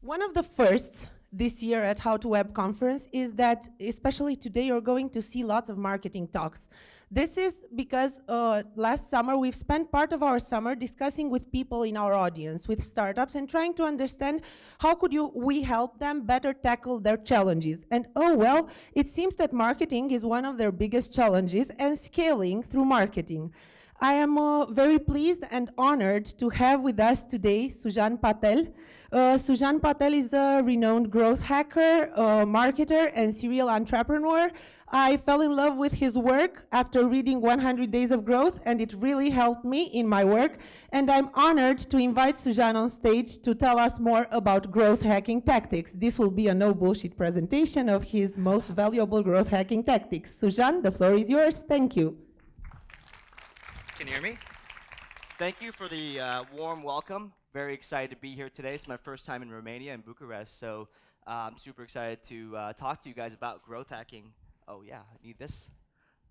One of the firsts this year at How to Web conference is that, especially today, you're going to see lots of marketing talks. This is because last summer we've spent part of our summer discussing with people in our audience, with startups, and trying to understand how could we help them better tackle their challenges. And oh well, it seems that marketing is one of their biggest challenges, and scaling through marketing. I am very pleased and honored to have with us today Sujan Patel. Sujan Patel is a renowned growth hacker, marketer, and serial entrepreneur. I fell in love with his work after reading 100 Days of Growth, and it really helped me in my work. And I'm honored to invite Sujan on stage to tell us more about growth hacking tactics. This will be a no bullshit presentation of his most valuable growth hacking tactics. Sujan, the floor is yours. Thank you. Can you hear me? Thank you for the warm welcome. Very excited to be here today. It's my first time in Romania, in Bucharest, so I'm super excited to talk to you guys about growth hacking. Oh yeah, I need this.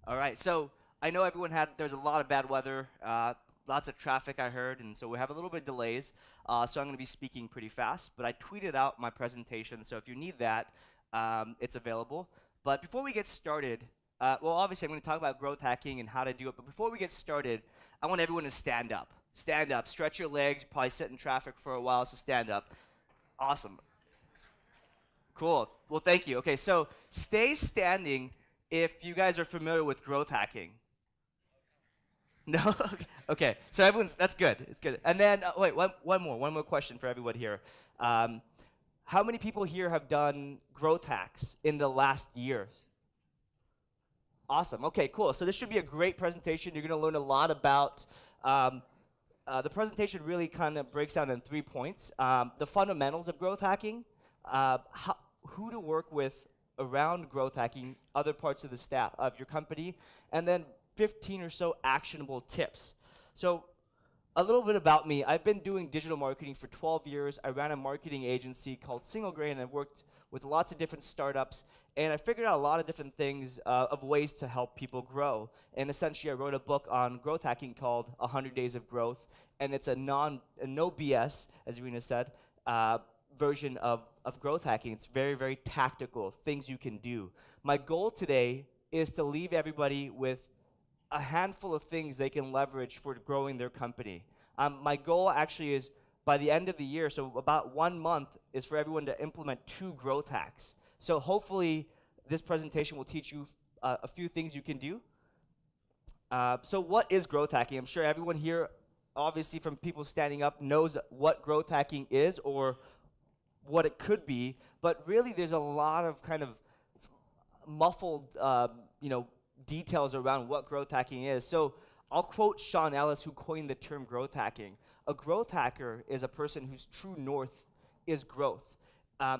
All right, so I know there's a lot of bad weather, lots of traffic I heard, and so we have a little bit of delays, so I'm gonna be speaking pretty fast, but I tweeted out my presentation, so if you need that, it's available. But before we get started, well, obviously I'm gonna talk about growth hacking and how to do it, but before we get started, I want everyone to stand up. Stand up, stretch your legs, probably sit in traffic for a while, so stand up. Awesome. Cool, well thank you. Okay, so stay standing if you guys are familiar with growth hacking. No? Okay, so that's good, it's good. And then, wait, one more question for everyone here. How many people here have done growth hacks in the last years? Awesome, okay, cool. So this should be a great presentation. You're gonna learn a lot about, the presentation really kind of breaks down in 3 points. The fundamentals of growth hacking, who to work with around growth hacking, other parts of the staff of your company, and then 15 or so actionable tips. So a little bit about me. I've been doing digital marketing for 12 years. I ran a marketing agency called Single Grain, and I worked with lots of different startups, and I figured out a lot of different things of ways to help people grow. And essentially, I wrote a book on growth hacking called 100 Days of Growth, and it's a no BS, as Irina said, version of growth hacking. It's very, very tactical, things you can do. My goal today is to leave everybody with a handful of things they can leverage for growing their company. My goal actually is by the end of the year, so about 1 month, is for everyone to implement 2 growth hacks. So hopefully this presentation will teach you a few things you can do. So what is growth hacking? I'm sure everyone here, obviously from people standing up, knows what growth hacking is or what it could be, but really there's a lot of kind of muffled details around what growth hacking is. So I'll quote Sean Ellis, who coined the term growth hacking. A growth hacker is a person whose true north is growth.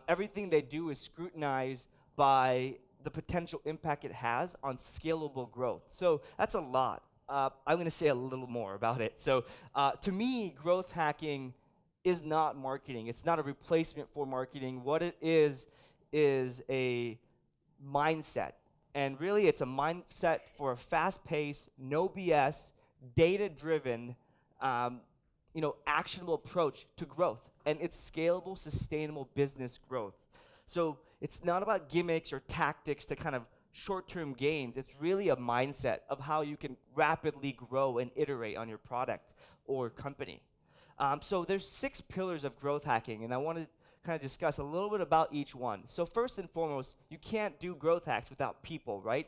Everything they do is scrutinized by the potential impact it has on scalable growth. So that's a lot. I'm going to say a little more about it. So to me, growth hacking is not marketing. It's not a replacement for marketing. What it is a mindset. And really, it's a mindset for a fast-paced, no BS, data-driven, actionable approach to growth. And it's scalable, sustainable business growth. So it's not about gimmicks or tactics to kind of short-term gains. It's really a mindset of how you can rapidly grow and iterate on your product or company. So there's 6 pillars of growth hacking, and I want to kind of discuss a little bit about each one. So first and foremost, you can't do growth hacks without people, right?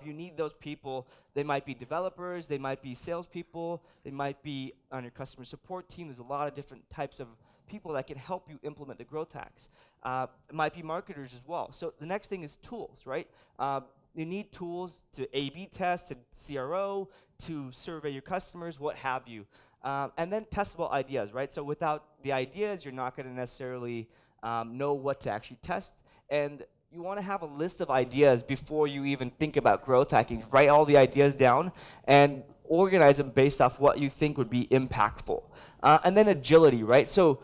You need those people. They might be developers, they might be salespeople, they might be on your customer support team. There's a lot of different types of people that can help you implement the growth hacks. It might be marketers as well. So the next thing is tools, right? You need tools to A/B test, to CRO, to survey your customers, what have you. And then testable ideas, right? So without the ideas, you're not going to necessarily know what to actually test. And you want to have a list of ideas before you even think about growth hacking. Write all the ideas down and organize them based off what you think would be impactful. And then agility, right? So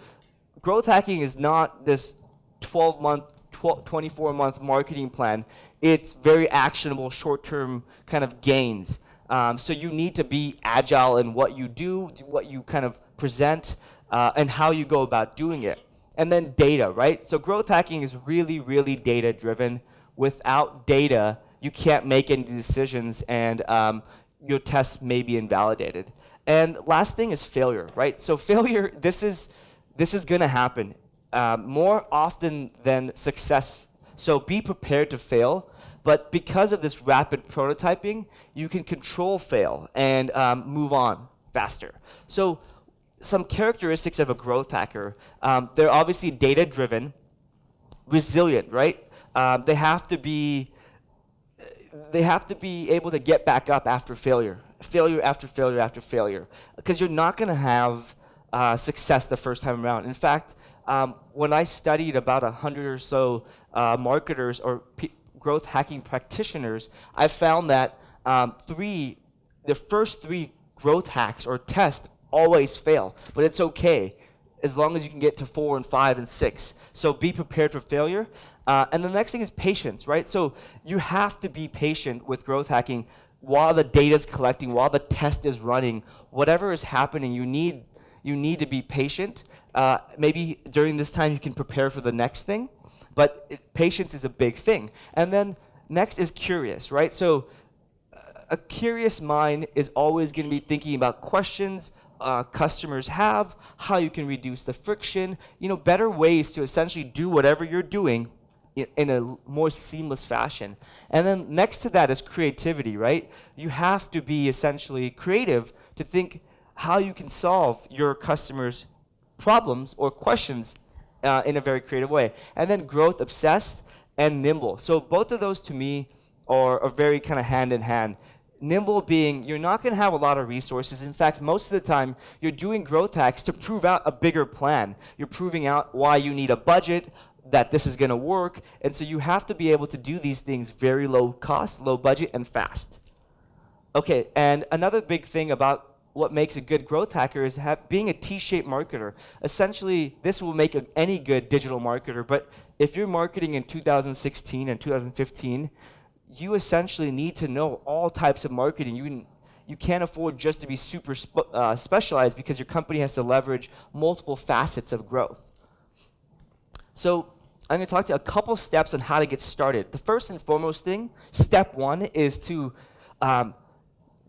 growth hacking is not this 12-month, 24-month marketing plan. It's very actionable, short-term kind of gains. So you need to be agile in what you do, what you kind of present, and how you go about doing it. And then data, right? So growth hacking is really, really data driven. Without data, you can't make any decisions, and your tests may be invalidated. And last thing is failure, right? So failure, this is gonna happen more often than success. So be prepared to fail, but because of this rapid prototyping, you can control fail and move on faster. So some characteristics of a growth hacker, they're obviously data-driven, resilient, right? They have to be able to get back up after failure after failure after failure, because you're not going to have success the first time around. In fact, when I studied about 100 or so marketers or growth hacking practitioners, I found that the first three growth hacks or tests always fail, but it's okay as long as you can get to 4 and 5 and 6. So be prepared for failure. And the next thing is patience, right? So you have to be patient with growth hacking while the data is collecting, while the test is running. Whatever is happening, you need to be patient. Maybe during this time you can prepare for the next thing, but patience is a big thing. And then next is curious, right? So a curious mind is always going to be thinking about questions customers have, how you can reduce the friction, better ways to essentially do whatever you're doing in a more seamless fashion. And then next to that is creativity, right? You have to be essentially creative to think how you can solve your customers' problems or questions in a very creative way. And then growth obsessed and nimble. So both of those to me are very kind of hand in hand. Nimble being, you're not going to have a lot of resources. In fact, most of the time, you're doing growth hacks to prove out a bigger plan. You're proving out why you need a budget, that this is going to work. And so you have to be able to do these things very low cost, low budget, and fast. Okay, and another big thing about what makes a good growth hacker is being a T-shaped marketer. Essentially, this will make any good digital marketer. But if you're marketing in 2016 and 2015, you essentially need to know all types of marketing. You can't afford just to be super specialized, because your company has to leverage multiple facets of growth. So I'm going to talk to you a couple steps on how to get started. The first and foremost thing, step one, is to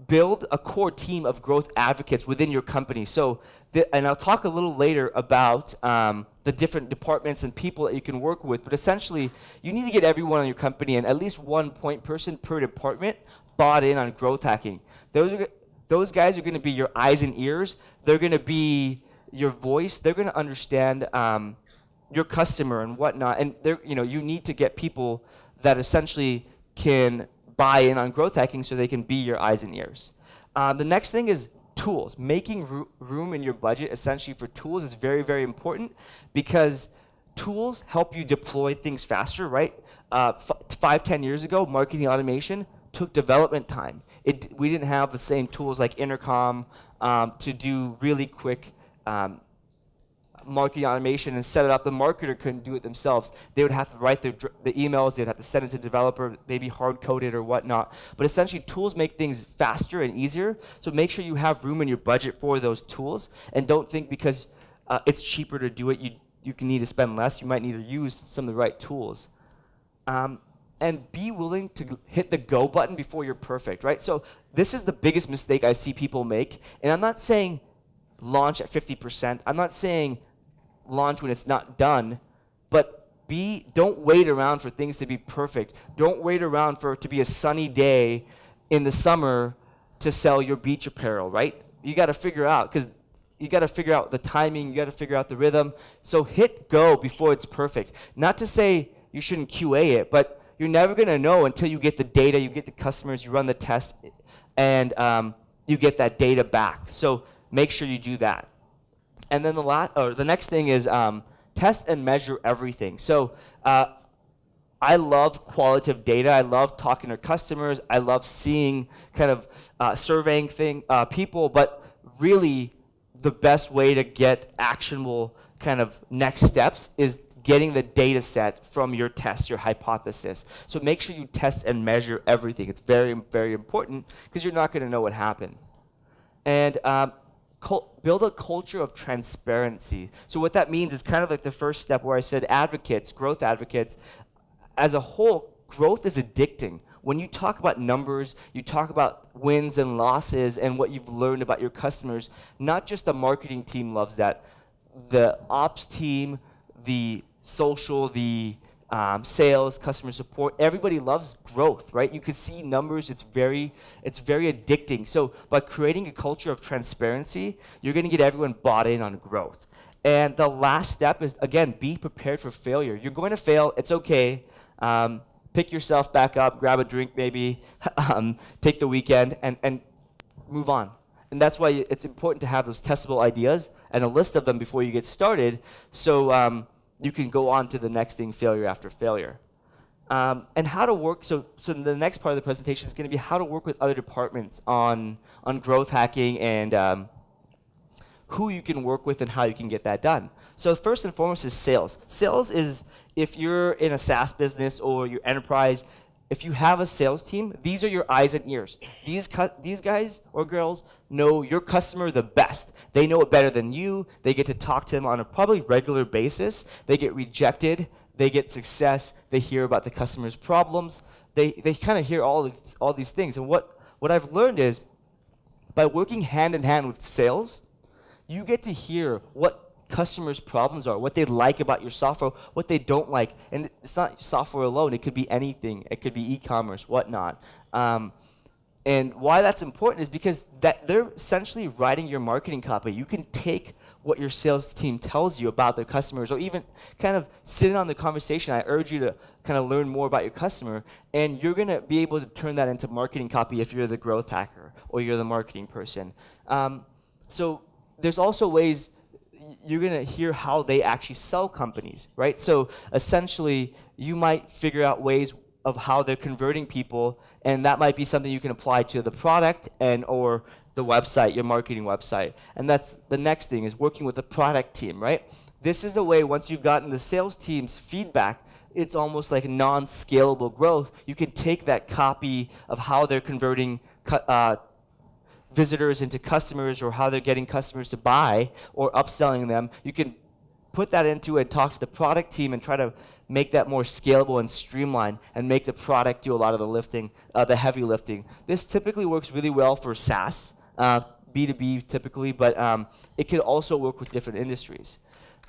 build a core team of growth advocates within your company. So, and I'll talk a little later about the different departments and people that you can work with, but essentially, you need to get everyone in your company and at least one point person per department bought in on growth hacking. Those guys are going to be your eyes and ears. They're going to be your voice. They're going to understand your customer and whatnot. And you need to get people that essentially can buy in on growth hacking so they can be your eyes and ears. The next thing is tools. Making room in your budget essentially for tools is very, very important, because tools help you deploy things faster, right? 5-10 years ago, marketing automation took development time. We didn't have the same tools like Intercom to do really quick marketing automation and set it up. The marketer couldn't do it themselves. They would have to write the emails, they'd have to send it to the developer, maybe hard-code it or whatnot. But essentially, tools make things faster and easier, so make sure you have room in your budget for those tools, and don't think because it's cheaper to do it, you can need to spend less. You might need to use some of the right tools. And be willing to hit the go button before you're perfect, right? So this is the biggest mistake I see people make, and I'm not saying launch at 50%. I'm not saying launch when it's not done, but don't wait around for things to be perfect. Don't wait around for it to be a sunny day in the summer to sell your beach apparel, right? You got to figure out, because you got to figure out the timing, you got to figure out the rhythm. So hit go before it's perfect. Not to say you shouldn't QA it, but you're never going to know until you get the data, you get the customers, you run the tests, and you get that data back. So make sure you do that. And then the next thing is test and measure everything. So I love qualitative data. I love talking to customers. I love seeing kind of surveying people. But really, the best way to get actionable kind of next steps is getting the data set from your test, your hypothesis. So make sure you test and measure everything. It's very, very important, because you're not going to know what happened. And build a culture of transparency. So what that means is kind of like the first step where I said advocates, growth advocates. As a whole, growth is addicting. When you talk about numbers, you talk about wins and losses and what you've learned about your customers, not just the marketing team loves that. The ops team, the social, the sales, customer support, everybody loves growth, right? You can see numbers, it's very addicting. So by creating a culture of transparency, you're gonna get everyone bought in on growth. And the last step is, again, be prepared for failure. You're going to fail, it's okay. Pick yourself back up, grab a drink maybe, take the weekend, and move on. And that's why it's important to have those testable ideas and a list of them before you get started, so you can go on to the next thing, failure after failure. And how to work, so the next part of the presentation is going to be how to work with other departments on growth hacking and who you can work with and how you can get that done. So first and foremost is sales. Sales is, if you're in a SaaS business or your enterprise, if you have a sales team, these are your eyes and ears. These guys or girls know your customer the best. They know it better than you. They get to talk to them on a probably regular basis. They get rejected. They get success. They hear about the customer's problems. They kind of hear all these things. And what I've learned is, by working hand in hand with sales, you get to hear what customers' problems are, what they like about your software, what they don't like. And it's not software alone. It could be anything. It could be e-commerce, whatnot. And why that's important is because they're essentially writing your marketing copy. You can take what your sales team tells you about their customers, or even kind of sit in on the conversation. I urge you to kind of learn more about your customer, and you're going to be able to turn that into marketing copy if you're the growth hacker or you're the marketing person. So there's also ways you're going to hear how they actually sell companies, right? So essentially, you might figure out ways of how they're converting people, and that might be something you can apply to the product and or the website, your marketing website. And that's the next thing, is working with the product team, right? This is a way, once you've gotten the sales team's feedback, it's almost like non-scalable growth. You can take that copy of how they're converting visitors into customers, or how they're getting customers to buy or upselling them. You can put that into and talk to the product team and try to make that more scalable and streamlined and make the product do a lot of the lifting, the heavy lifting. This typically works really well for SaaS, B2B typically, but it could also work with different industries.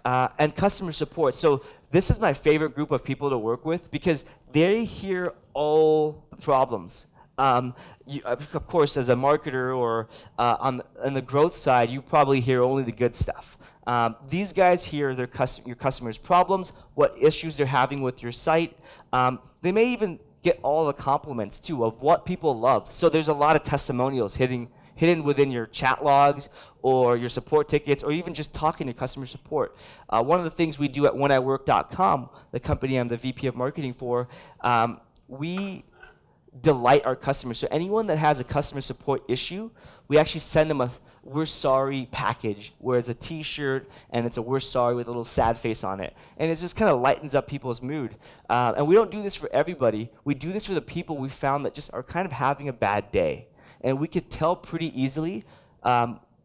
And customer support. So this is my favorite group of people to work with because they hear all the problems. Of course, as a marketer or on the growth side, you probably hear only the good stuff. These guys hear your customers' problems, what issues they're having with your site. They may even get all the compliments too of what people love. So there's a lot of testimonials hidden within your chat logs or your support tickets, or even just talking to customer support. One of the things we do at wheniwork.com, the company I'm the VP of marketing for, we delight our customers. So anyone that has a customer support issue, we actually send them a "we're sorry" package, where it's a t-shirt and it's a "we're sorry" with a little sad face on it. And it just kind of lightens up people's mood. And we don't do this for everybody. We do this for the people we found that just are kind of having a bad day. And we could tell pretty easily,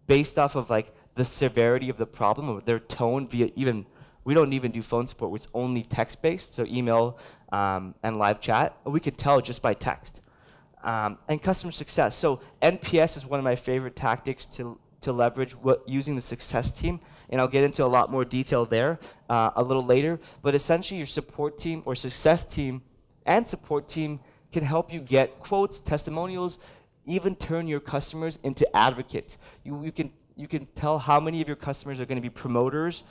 based off of like the severity of the problem or their tone via even, we don't even do phone support, it's only text-based, so email and live chat. We could tell just by text. And customer success. So NPS is one of my favorite tactics to leverage using the success team, and I'll get into a lot more detail there a little later. But essentially, your support team or success team and support team can help you get quotes, testimonials, even turn your customers into advocates. You can tell how many of your customers are going to be promoters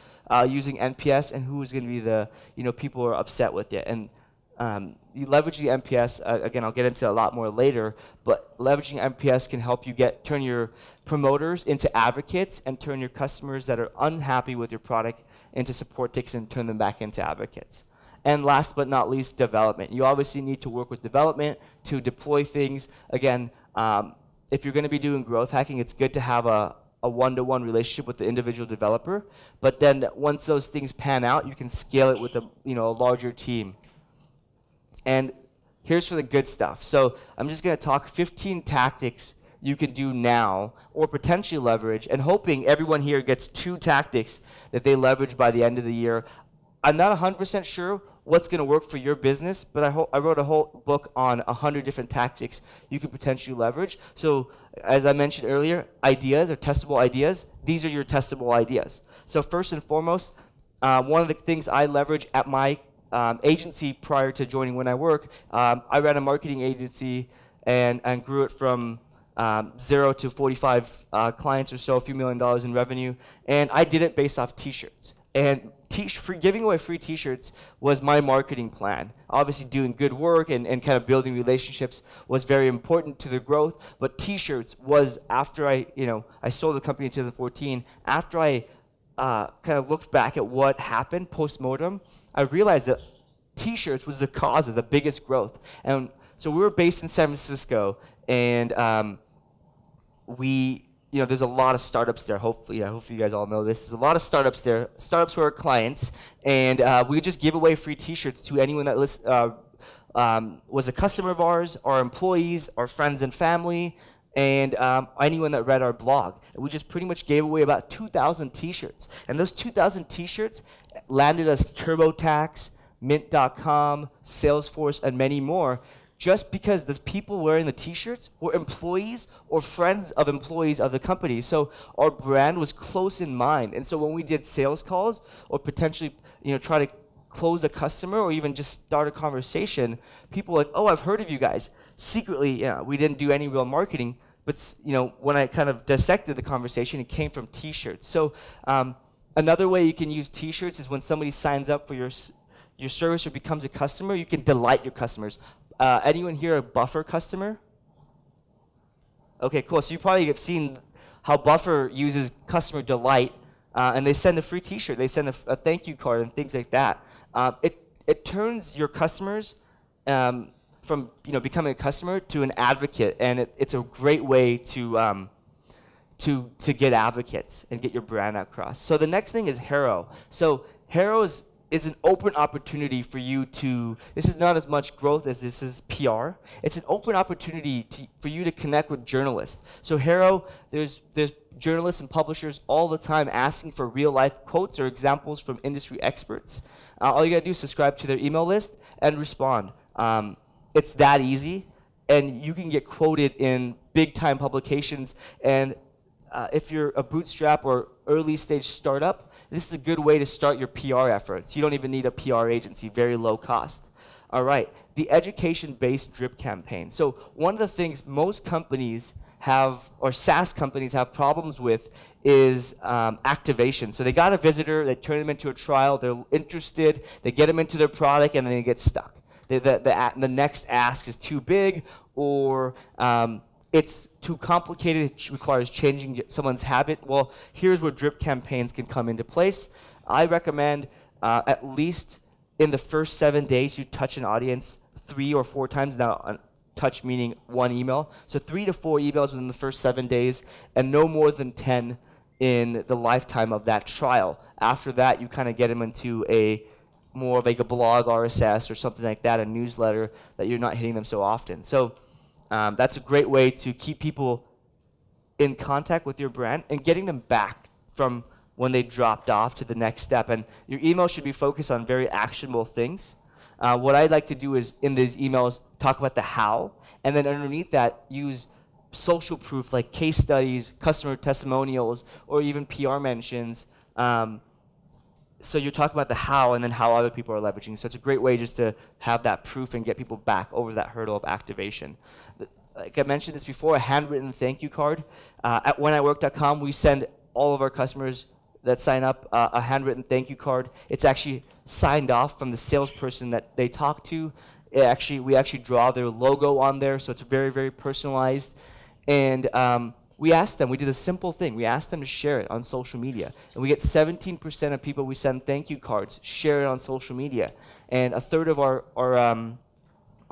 using NPS, and who is going to be the people who are upset with you. And you leverage the NPS, again, I'll get into a lot more later, but leveraging NPS can help you turn your promoters into advocates and turn your customers that are unhappy with your product into support tickets and turn them back into advocates. And last but not least, development. You obviously need to work with development to deploy things. Again, if you're going to be doing growth hacking, it's good to have a one-to-one relationship with the individual developer. But then once those things pan out, you can scale it with a larger team. And here's for the good stuff. So I'm just going to talk 15 tactics you can do now or potentially leverage, and hoping everyone here gets 2 tactics that they leverage by the end of the year. I'm not 100% sure what's going to work for your business, but I wrote a whole book on 100 different tactics you could potentially leverage. So as I mentioned earlier, ideas or testable ideas, these are your testable ideas. So first and foremost, one of the things I leverage at my agency prior to joining When I Work, I ran a marketing agency and grew it from 0 to 45 clients or so, a few $1 million in revenue, and I did it based off t-shirts. And giving away free t-shirts was my marketing plan. Obviously doing good work and kind of building relationships was very important to the growth, but t-shirts was after I sold the company in 2014, after I kind of looked back at what happened post-mortem, I realized that t-shirts was the cause of the biggest growth. And so we were based in San Francisco, and there's a lot of startups there. Hopefully you guys all know this. There's a lot of startups there. Startups were our clients, and we just give away free t-shirts to anyone that was a customer of ours, our employees, our friends and family, and anyone that read our blog. And we just pretty much gave away about 2,000 t-shirts. And those 2,000 t-shirts landed us TurboTax, Mint.com, Salesforce, and many more, just because the people wearing the t-shirts were employees or friends of employees of the company. So our brand was close in mind. And so when we did sales calls or potentially try to close a customer or even just start a conversation, people were like, oh, I've heard of you guys. Secretly, we didn't do any real marketing, but when I kind of dissected the conversation, it came from t-shirts. So another way you can use t-shirts is when somebody signs up for your service or becomes a customer, you can delight your customers. Anyone here a Buffer customer? Okay, cool. So you probably have seen how Buffer uses customer delight, and they send a free t-shirt. They send a thank you card and things like that. It turns your customers from becoming a customer to an advocate, and it's a great way to get advocates and get your brand across. So the next thing is Hero. So Hero is an open opportunity for you to, this is not as much growth as this is PR. It's an open opportunity for you to connect with journalists. So Hero, there's journalists and publishers all the time asking for real life quotes or examples from industry experts. All you gotta do is subscribe to their email list and respond. It's that easy, and you can get quoted in big time publications. And if you're a bootstrap or early stage startup, this is a good way to start your PR efforts. You don't even need a PR agency, very low cost. All right, the education-based drip campaign. So one of the things most companies have, or SaaS companies have problems with, is activation. So they got a visitor, they turn them into a trial, they're interested, they get them into their product, and then they get stuck. The next ask is too big, or it's too complicated, it requires changing someone's habit. Well, here's where drip campaigns can come into place. I recommend at least in the first 7 days you touch an audience 3 or 4 times. Now, touch meaning 1 email. So 3 to 4 emails within the first 7 days, and no more than 10 in the lifetime of that trial. After that, you kind of get them into more of like a blog RSS or something like that, a newsletter that you're not hitting them so often. So that's a great way to keep people in contact with your brand and getting them back from when they dropped off to the next step. And your email should be focused on very actionable things. What I'd like to do is in these emails talk about the how, and then underneath that use social proof like case studies, customer testimonials, or even PR mentions. So you're talking about the how and then how other people are leveraging. So it's a great way just to have that proof and get people back over that hurdle of activation. Like I mentioned this before, a handwritten thank you card. At wheniwork.com, we send all of our customers that sign up a handwritten thank you card. It's actually signed off from the salesperson that they talk to. We actually draw their logo on there, so it's very, very personalized. And we asked them, we did a simple thing. We asked them to share it on social media. And we get 17% of people we send thank you cards share it on social media. And a third of our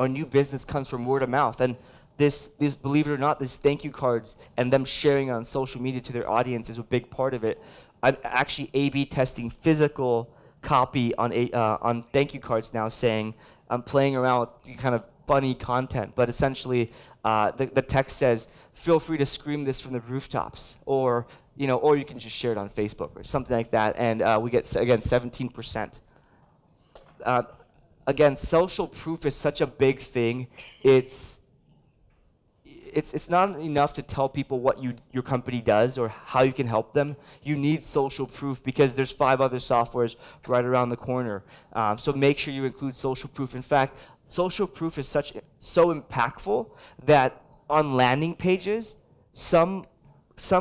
new business comes from word of mouth. And this, believe it or not, these thank you cards and them sharing on social media to their audience is a big part of it. I'm actually A/B testing physical copy on thank you cards now, saying I'm playing around with kind of funny content, but essentially the text says, feel free to scream this from the rooftops, or or you can just share it on Facebook or something like that, and we get, again, 17%. Again, social proof is such a big thing. It's not enough to tell people what your company does or how you can help them. You need social proof because there's 5 other softwares right around the corner. So make sure you include social proof. In fact, social proof is so impactful that on landing pages, some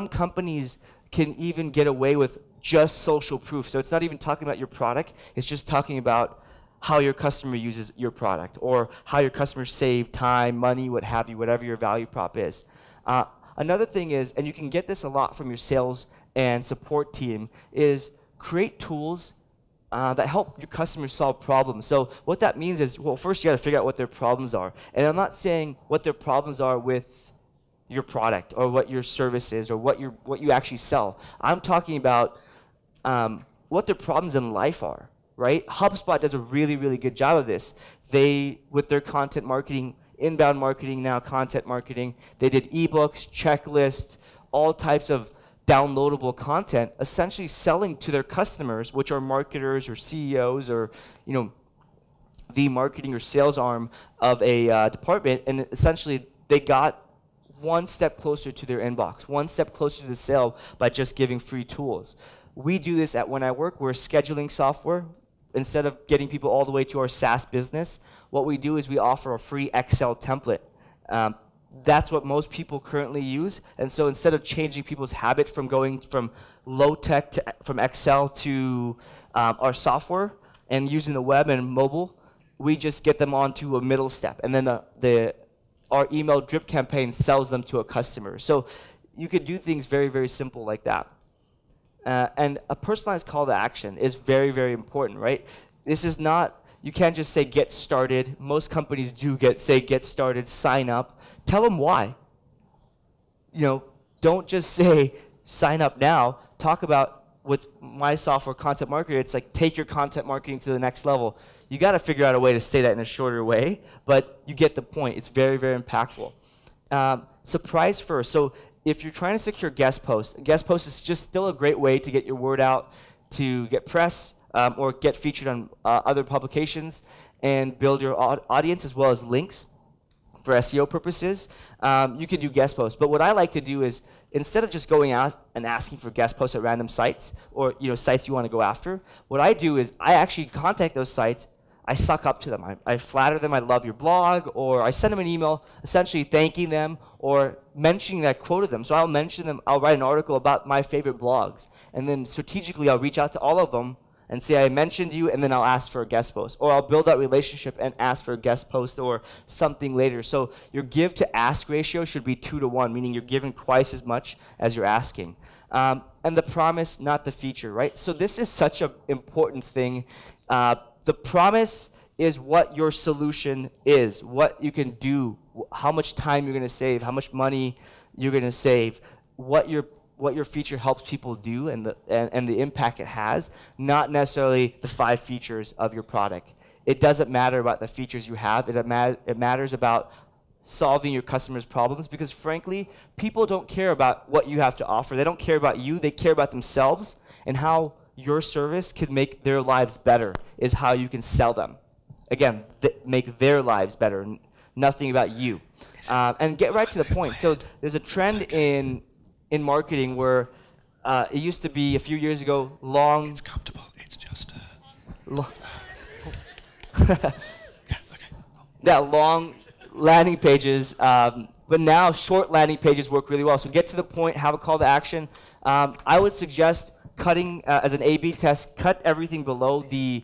companies can even get away with just social proof. So it's not even talking about your product. It's just talking about how your customer uses your product, or how your customers save time, money, what have you, whatever your value prop is. Another thing is, and you can get this a lot from your sales and support team, is create tools that help your customers solve problems. So what that means is, well, first you got to figure out what their problems are. And I'm not saying what their problems are with your product or what your service is or what you actually sell. I'm talking about what their problems in life are. Right? HubSpot does a really, really good job of this. They, with their content marketing, inbound marketing now, content marketing, they did ebooks, checklists, all types of downloadable content, essentially selling to their customers, which are marketers or CEOs or, the marketing or sales arm of a department. And essentially, they got one step closer to their inbox, one step closer to the sale by just giving free tools. We do this at When I Work. We're a scheduling software. Instead of getting people all the way to our SaaS business, what we do is we offer a free Excel template. That's what most people currently use. And so instead of changing people's habit from going from low tech from Excel to our software and using the web and mobile, we just get them onto a middle step. And then our email drip campaign sells them to a customer. So you could do things very, very simple like that. And a personalized call to action is very, very important, right? This is not, you can't just say get started. Most companies do say get started, sign up. Tell them why. Don't just say sign up now. Talk about, with my software, Content Marketer, it's like take your content marketing to the next level. You got to figure out a way to say that in a shorter way, but you get the point. It's very, very impactful. Surprise first. So if you're trying to secure guest posts is just still a great way to get your word out, to get press, or get featured on other publications, and build your audience as well as links for SEO purposes. You can do guest posts. But what I like to do is, instead of just going out and asking for guest posts at random sites, or sites you want to go after, what I do is I actually contact those sites. I suck up to them. I flatter them. I love your blog, or I send them an email essentially thanking them or mentioning that I quoted them. So I'll mention them. I'll write an article about my favorite blogs, and then strategically I'll reach out to all of them and say I mentioned you, and then I'll ask for a guest post, or I'll build that relationship and ask for a guest post or something later. So your give to ask ratio should be 2 to 1, meaning you're giving twice as much as you're asking. And the promise, not the feature, right? So this is such an important thing. The promise is what your solution is, what you can do, how much time you're going to save, how much money you're going to save, what your feature helps people do, and the impact it has, not necessarily the 5 features of your product. It doesn't matter about the features you have. It matters about solving your customers' problems, because frankly, people don't care about what you have to offer. They don't care about you. They care about themselves, and how your service could make their lives better is how you can sell them. Again, make their lives better, nothing about you. And get right to the point. So there's a trend in marketing where it used to be a few years ago long. It's comfortable. It's just. That long landing pages, but now short landing pages work really well. So get to the point, have a call to action. I would suggest cutting, as an A/B test, cut everything below the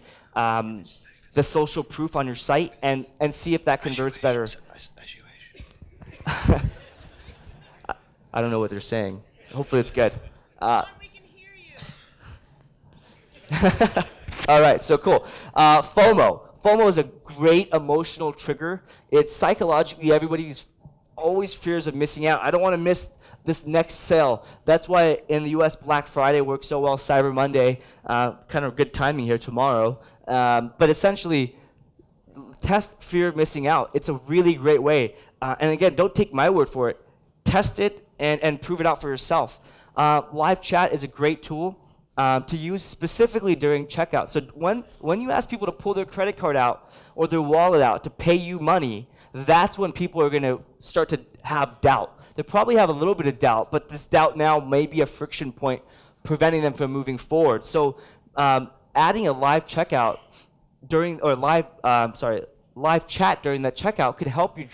social proof on your site and see if that converts better. I don't know what they're saying. Hopefully it's good. We can hear you. All right, so cool. FOMO. FOMO is a great emotional trigger. It's psychologically, everybody's always fears of missing out. I don't want to miss this next sale. That's why in the US Black Friday works so well, Cyber Monday, kind of good timing here tomorrow. But essentially, test fear of missing out. It's a really great way. And again, don't take my word for it. Test it and prove it out for yourself. Live chat is a great tool to use specifically during checkout. So when you ask people to pull their credit card out or their wallet out to pay you money, that's when people are going to start to have doubt. They probably have a little bit of doubt, but this doubt now may be a friction point preventing them from moving forward. So adding a live checkout live chat during that checkout could help you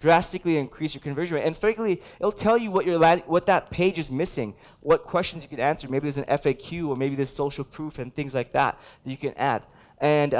drastically increase your conversion rate. And frankly, it'll tell you what that page is missing, what questions you can answer. Maybe there's an FAQ, or maybe there's social proof and things like that you can add. And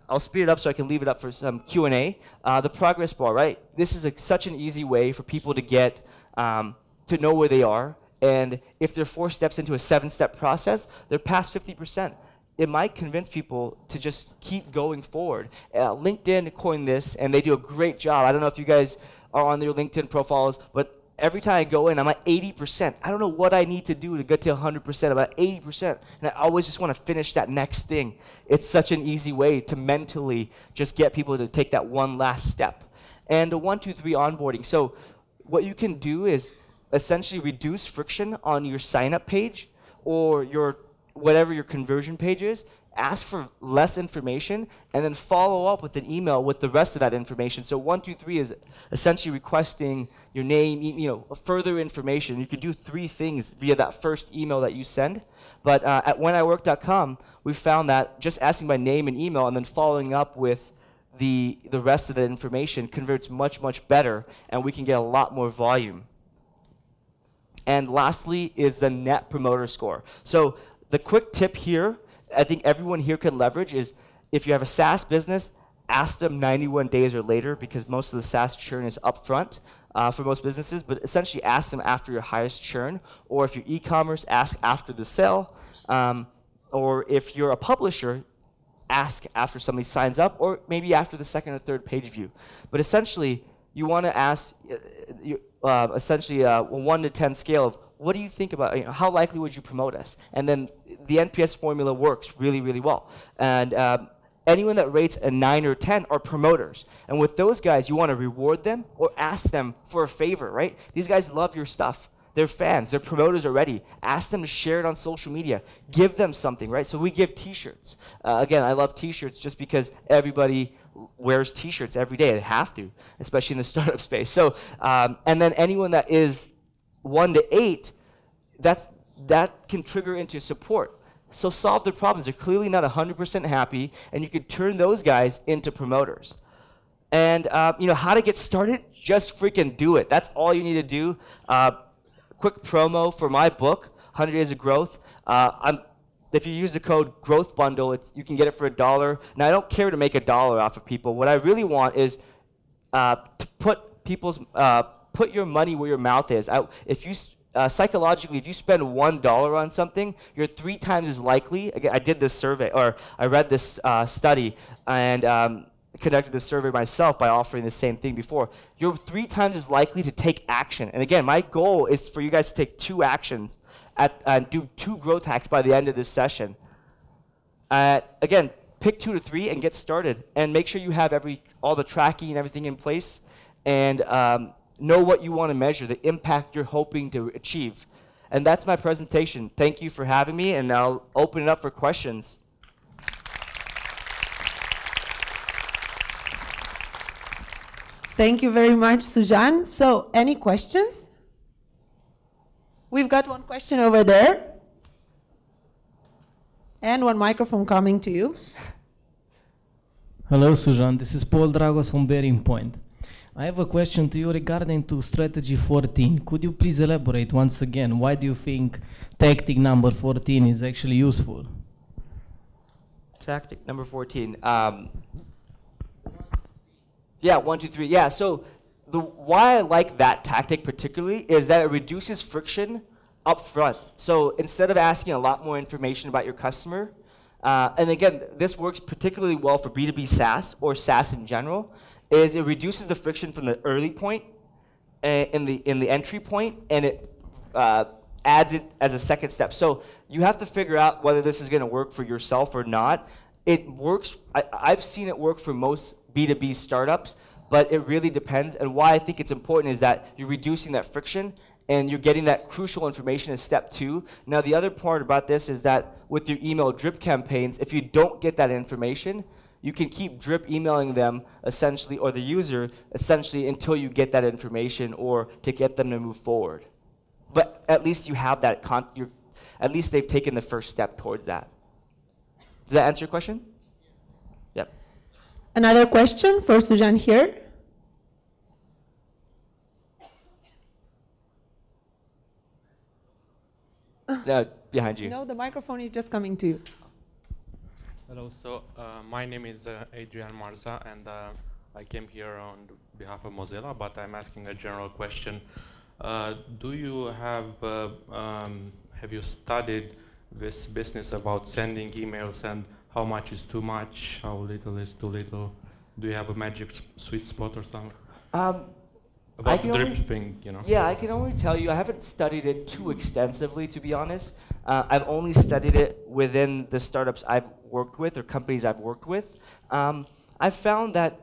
I'll speed it up so I can leave it up for some Q&A. The progress bar, right? This is such an easy way for people to get to know where they are. And if they're 4 steps into a 7-step process, they're past 50%. It might convince people to just keep going forward. LinkedIn coined this, and they do a great job. I don't know if you guys are on their LinkedIn profiles, but every time I go in, I'm at 80%. I don't know what I need to do to get to 100%. I'm at 80%, and I always just want to finish that next thing. It's such an easy way to mentally just get people to take that one last step. And the 1, 2, 3 onboarding. So what you can do is essentially reduce friction on your sign-up page or your whatever your conversion page is, ask for less information, and then follow up with an email with the rest of that information. So 1, 2, 3 is essentially requesting your name, further information. You could do 3 things via that first email that you send. But at wheniwork.com, we found that just asking my name and email and then following up with the rest of the information converts much, much better, and we can get a lot more volume. And lastly is the Net Promoter Score. So the quick tip here, I think everyone here can leverage, is if you have a SaaS business, ask them 91 days or later, because most of the SaaS churn is upfront for most businesses, but essentially ask them after your highest churn, or if you're e-commerce, ask after the sale, or if you're a publisher, ask after somebody signs up, or maybe after the 2nd or 3rd page view. But essentially, you want to ask, a 1 to 10 scale of, what do you think about, how likely would you promote us? And then the NPS formula works really, really well. And anyone that rates a 9 or 10 are promoters. And with those guys, you want to reward them or ask them for a favor, right? These guys love your stuff. They're fans. They're promoters already. Ask them to share it on social media. Give them something, right? So we give T-shirts. Again, I love T-shirts just because everybody wears T-shirts every day. They have to, especially in the startup space. So, and then anyone that is 1 to 8, that can trigger into support. So solve their problems. They're clearly not 100% happy, and you could turn those guys into promoters. And how to get started? Just freaking do it. That's all you need to do. Quick promo for my book, 100 Days of Growth. If you use the code Growth Bundle, you can get it for $1. Now I don't care to make $1 off of people. What I really want is to put your money where your mouth is. Psychologically, if you spend $1 on something, you're 3 times as likely. Again, I did this survey, or I read this study, and conducted this survey myself by offering the same thing before. You're 3 times as likely to take action. And again, my goal is for you guys to take 2 actions and do 2 growth hacks by the end of this session. Again, pick 2 to 3 and get started. And make sure you have all the tracking and everything in place. And know what you want to measure, the impact you're hoping to achieve. And that's my presentation. Thank you for having me, and I'll open it up for questions. Thank you very much, Sujan. So, any questions? We've got one question over there. And one microphone coming to you. Hello, Sujan. This is Paul Dragos from Bearing Point. I have a question to you regarding to strategy 14. Could you please elaborate once again? Why do you think tactic number 14 is actually useful? Tactic number 14. Yeah, 1, 2, 3. Yeah, so why I like that tactic particularly is that it reduces friction up front. So instead of asking a lot more information about your customer, and again, this works particularly well for B2B SaaS or SaaS in general, is it reduces the friction from the early point in the entry point, and it adds it as a second step. So you have to figure out whether this is going to work for yourself or not. It works. I've seen it work for most B2B startups, but it really depends. And why I think it's important is that you're reducing that friction and you're getting that crucial information in step 2. Now, the other part about this is that with your email drip campaigns, if you don't get that information, you can keep drip emailing them essentially, or the user essentially, until you get that information or to get them to move forward. But at least you have that, at least they've taken the first step towards that. Does that answer your question? Yep. Another question for Sujan here. No, behind you. No, the microphone is just coming to you. Hello, so my name is Adrian Marza, and I came here on behalf of Mozilla, but I'm asking a general question. Do you have you studied this business about sending emails and how much is too much, how little is too little? Do you have a magic sweet spot or something? About the drip thing, you know? Yeah, I can only tell you, I haven't studied it too extensively, to be honest. I've only studied it within the startups I've worked with or companies I've worked with. I've found that,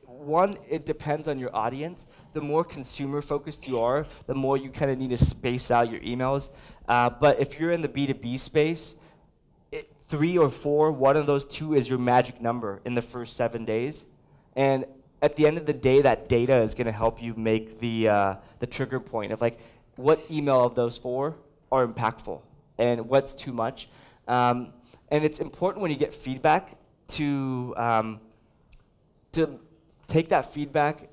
one, it depends on your audience. The more consumer focused you are, the more you kind of need to space out your emails. But if you're in the B2B space, 3 or 4, one of those 2 is your magic number in the first 7 days. And at the end of the day, that data is going to help you make the trigger point of like, what email of those 4 are impactful and what's too much. And it's important when you get feedback to take that feedback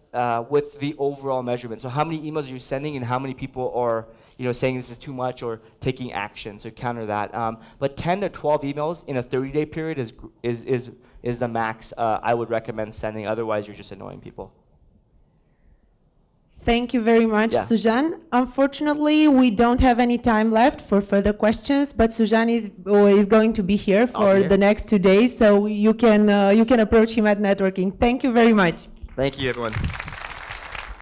with the overall measurement. So how many emails are you sending and how many people are saying this is too much or taking action, so counter that. But 10 to 12 emails in a 30-day period is the max I would recommend sending. Otherwise, you're just annoying people. Thank you very much, Yeah. Sujan. Unfortunately, we don't have any time left for further questions, but Sujan is going to be here for the next 2 days, so you can approach him at networking. Thank you very much. Thank you, everyone.